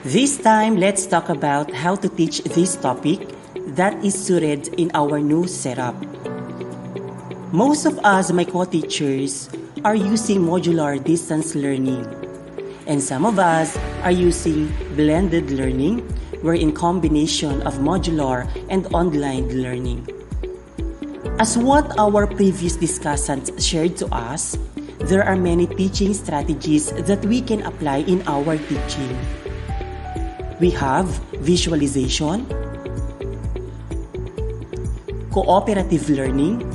This time, let's talk about how to teach this topic that is suited in our new setup. Most of us micro-teachers are using modular distance learning, and some of us are using blended learning, wherein combination of modular and online learning. As what our previous discussants shared to us, there are many teaching strategies that we can apply in our teaching. We have visualization, cooperative learning,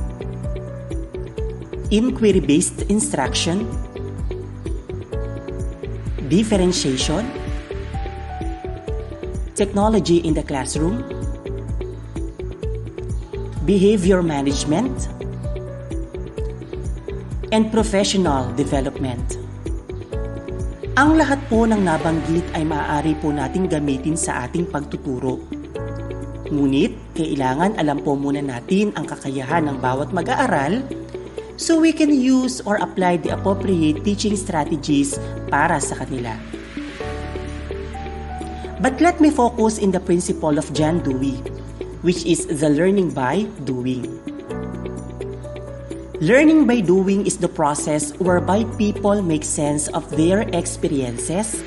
inquiry-based instruction, differentiation, technology in the classroom, behavior management, and professional development. Ang lahat po ng nabanggit ay maaari po nating gamitin sa ating pagtuturo. Ngunit, kailangan alam po muna natin ang kakayahan ng bawat mag-aaral so we can use or apply the appropriate teaching strategies para sa kanila. But let me focus in the principle of John Dewey, which is the learning by doing. Learning by doing is the process whereby people make sense of their experiences,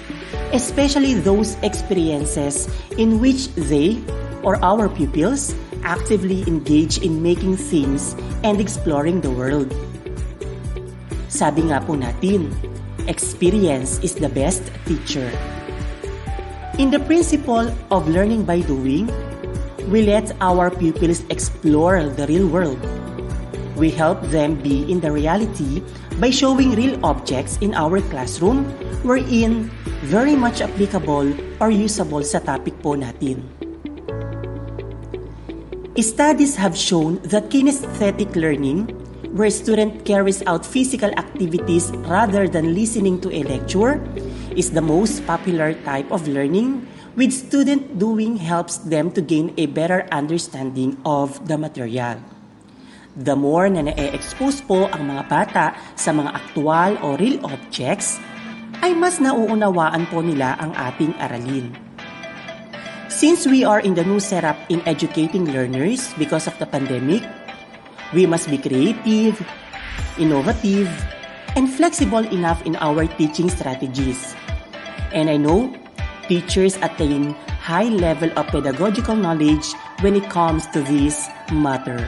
especially those experiences in which they or our pupils actively engage in making things and exploring the world. Sabi nga po natin, experience is the best teacher. In the principle of learning by doing, we let our pupils explore the real world. We help them be in the reality by showing real objects in our classroom wherein very much applicable or usable sa topic po natin. Studies have shown that kinesthetic learning, where student carries out physical activities rather than listening to a lecture, is the most popular type of learning, with student doing helps them to gain a better understanding of the material. The more na na-expose po ang mga bata sa mga aktual o real objects, ay mas nauunawaan po nila ang ating aralin. Since we are in the new setup in educating learners because of the pandemic, we must be creative, innovative, and flexible enough in our teaching strategies. And I know teachers attain high level of pedagogical knowledge when it comes to this matter.